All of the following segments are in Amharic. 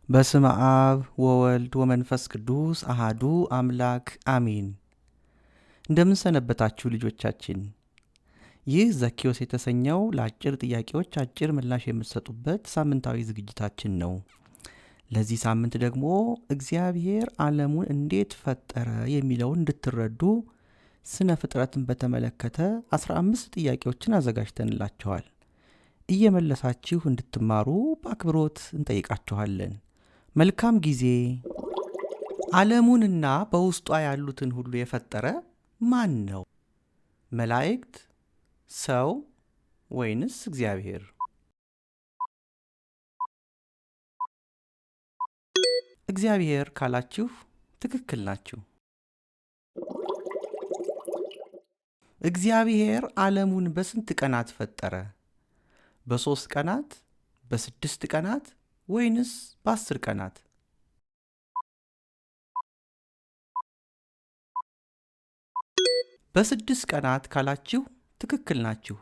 በስመ አብ ወወልድ ወመንፈስ ቅዱስ አሃዱ አምላክ አሜን። እንደምን ሰነበታችሁ ልጆቻችን? ይህ ዘኪዮስ የተሰኘው ለአጭር ጥያቄዎች አጭር ምላሽ የምትሰጡበት ሳምንታዊ ዝግጅታችን ነው። ለዚህ ሳምንት ደግሞ እግዚአብሔር ዓለሙን እንዴት ፈጠረ የሚለውን እንድትረዱ ስነ ፍጥረትን በተመለከተ 15 ጥያቄዎችን አዘጋጅተንላችኋል። እየመለሳችሁ እንድትማሩ በአክብሮት እንጠይቃችኋለን። መልካም ጊዜ። ዓለሙንና በውስጧ ያሉትን ሁሉ የፈጠረ ማን ነው? መላእክት፣ ሰው ወይንስ እግዚአብሔር? እግዚአብሔር ካላችሁ ትክክል ናችሁ። እግዚአብሔር ዓለሙን በስንት ቀናት ፈጠረ? በ3 ቀናት፣ በ6 ቀናት ወይንስ በ10 ቀናት? በ6 ቀናት ካላችሁ ትክክል ናችሁ።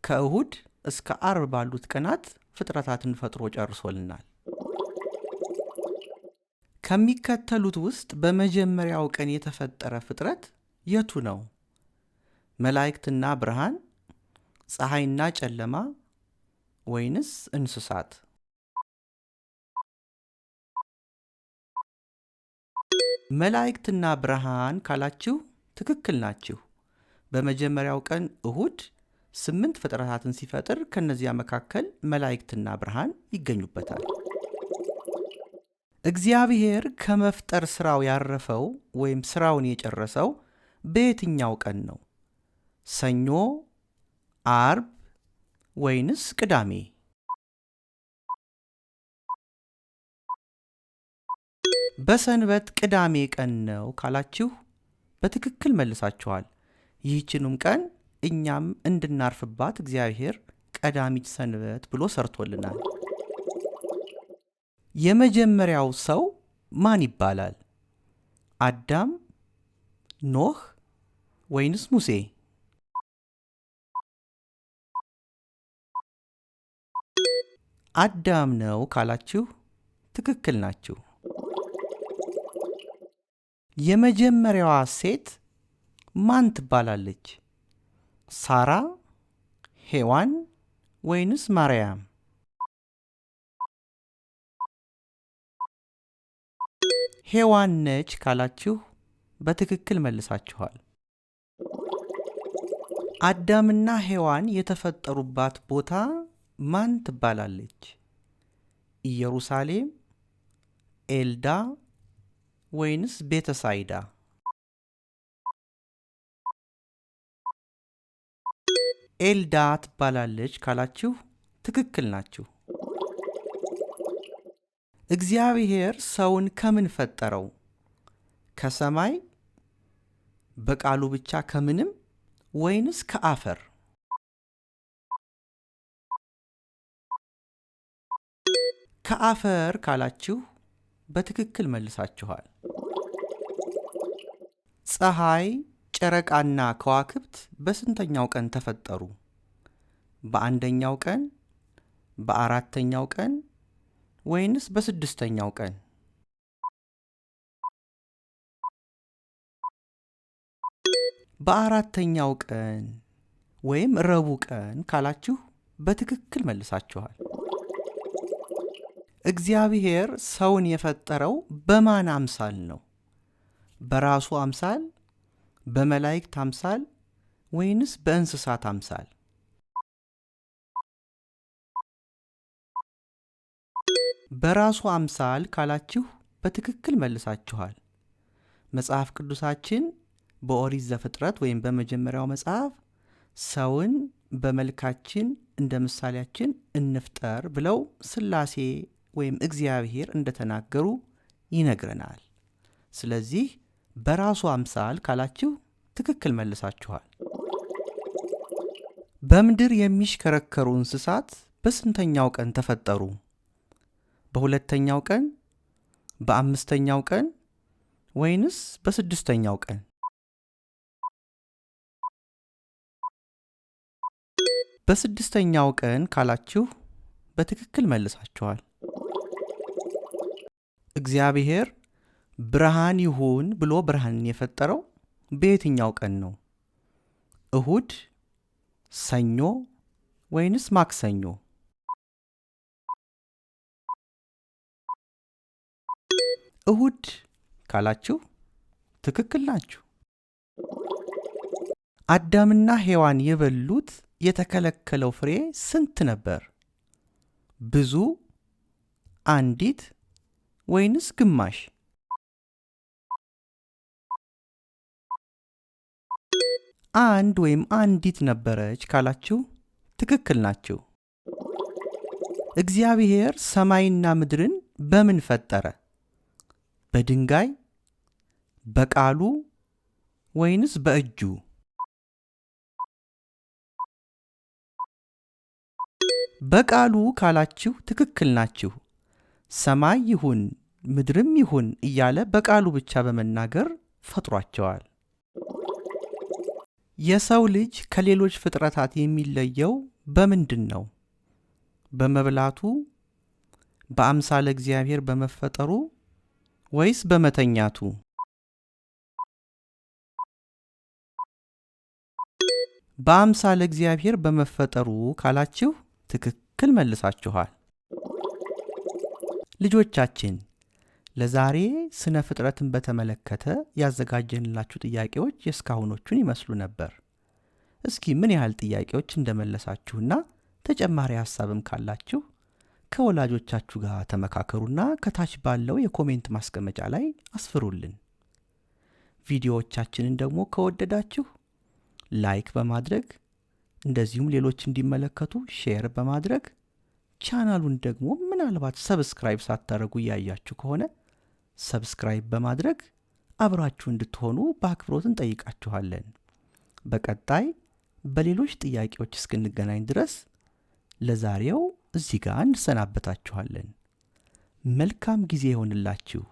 ከእሁድ እስከ ዓርብ ባሉት ቀናት ፍጥረታትን ፈጥሮ ጨርሶልናል። ከሚከተሉት ውስጥ በመጀመሪያው ቀን የተፈጠረ ፍጥረት የቱ ነው? መላእክትና ብርሃን፣ ፀሐይና ጨለማ ወይንስ እንስሳት? መላእክትና ብርሃን ካላችሁ ትክክል ናችሁ። በመጀመሪያው ቀን እሁድ 8 ፍጥረታትን ሲፈጥር ከነዚያ መካከል መላእክትና ብርሃን ይገኙበታል። እግዚአብሔር ከመፍጠር ስራው ያረፈው ወይም ስራውን የጨረሰው በየትኛው ቀን ነው? ሰኞ፣ ዓርብ ወይንስ ቅዳሜ? በሰንበት ቅዳሜ ቀን ነው ካላችሁ በትክክል መልሳችኋል። ይህችንም ቀን እኛም እንድናርፍባት እግዚአብሔር ቀዳሚት ሰንበት ብሎ ሰርቶልናል። የመጀመሪያው ሰው ማን ይባላል? አዳም፣ ኖህ ወይንስ ሙሴ? አዳም ነው ካላችሁ ትክክል ናችሁ። የመጀመሪያዋ ሴት ማን ትባላለች? ሳራ፣ ሔዋን ወይንስ ማርያም? ሔዋን ነች ካላችሁ በትክክል መልሳችኋል። አዳምና ሔዋን የተፈጠሩባት ቦታ ማን ትባላለች? ኢየሩሳሌም፣ ኤልዳ ወይንስ ቤተሳይዳ? ኤልዳ ትባላለች ካላችሁ ትክክል ናችሁ። እግዚአብሔር ሰውን ከምን ፈጠረው? ከሰማይ፣ በቃሉ ብቻ ከምንም ወይንስ ከአፈር? ከአፈር ካላችሁ በትክክል መልሳችኋል። ፀሐይ፣ ጨረቃና ከዋክብት በስንተኛው ቀን ተፈጠሩ? በአንደኛው ቀን፣ በአራተኛው ቀን ወይንስ በስድስተኛው ቀን? በአራተኛው ቀን ወይም ረቡዕ ቀን ካላችሁ በትክክል መልሳችኋል። እግዚአብሔር ሰውን የፈጠረው በማን አምሳል ነው? በራሱ አምሳል፣ በመላእክት አምሳል ወይንስ በእንስሳት አምሳል? በራሱ አምሳል ካላችሁ በትክክል መልሳችኋል። መጽሐፍ ቅዱሳችን በኦሪት ዘፍጥረት ወይም በመጀመሪያው መጽሐፍ ሰውን በመልካችን እንደ ምሳሌያችን እንፍጠር ብለው ሥላሴ ወይም እግዚአብሔር እንደተናገሩ ይነግረናል። ስለዚህ በራሱ አምሳል ካላችሁ ትክክል መልሳችኋል። በምድር የሚሽከረከሩ እንስሳት በስንተኛው ቀን ተፈጠሩ? በሁለተኛው ቀን፣ በአምስተኛው ቀን ወይንስ በስድስተኛው ቀን? በስድስተኛው ቀን ካላችሁ በትክክል መልሳችኋል። እግዚአብሔር ብርሃን ይሁን ብሎ ብርሃንን የፈጠረው በየትኛው ቀን ነው? እሁድ፣ ሰኞ ወይንስ ማክሰኞ? እሁድ ካላችሁ ትክክል ናችሁ። አዳምና ሔዋን የበሉት የተከለከለው ፍሬ ስንት ነበር? ብዙ፣ አንዲት ወይንስ ግማሽ? አንድ ወይም አንዲት ነበረች ካላችሁ ትክክል ናችሁ። እግዚአብሔር ሰማይና ምድርን በምን ፈጠረ? በድንጋይ፣ በቃሉ ወይንስ በእጁ? በቃሉ ካላችሁ ትክክል ናችሁ። ሰማይ ይሁን ምድርም ይሁን እያለ በቃሉ ብቻ በመናገር ፈጥሯቸዋል። የሰው ልጅ ከሌሎች ፍጥረታት የሚለየው በምንድን ነው? በመብላቱ፣ በአምሳለ እግዚአብሔር በመፈጠሩ ወይስ በመተኛቱ? በአምሳለ እግዚአብሔር በመፈጠሩ ካላችሁ ትክክል መልሳችኋል። ልጆቻችን ለዛሬ ስነ ፍጥረትን በተመለከተ ያዘጋጀንላችሁ ጥያቄዎች የእስካሁኖቹን ይመስሉ ነበር። እስኪ ምን ያህል ጥያቄዎች እንደመለሳችሁና ተጨማሪ ሐሳብም ካላችሁ ከወላጆቻችሁ ጋር ተመካከሩና ከታች ባለው የኮሜንት ማስቀመጫ ላይ አስፍሩልን። ቪዲዮዎቻችንን ደግሞ ከወደዳችሁ ላይክ በማድረግ እንደዚሁም ሌሎች እንዲመለከቱ ሼር በማድረግ ቻናሉን ደግሞ ምናልባት ሰብስክራይብ ሳታደርጉ እያያችሁ ከሆነ ሰብስክራይብ በማድረግ አብራችሁ እንድትሆኑ በአክብሮት እንጠይቃችኋለን። በቀጣይ በሌሎች ጥያቄዎች እስክንገናኝ ድረስ ለዛሬው እዚህ ጋር እንሰናበታችኋለን። መልካም ጊዜ ይሆንላችሁ።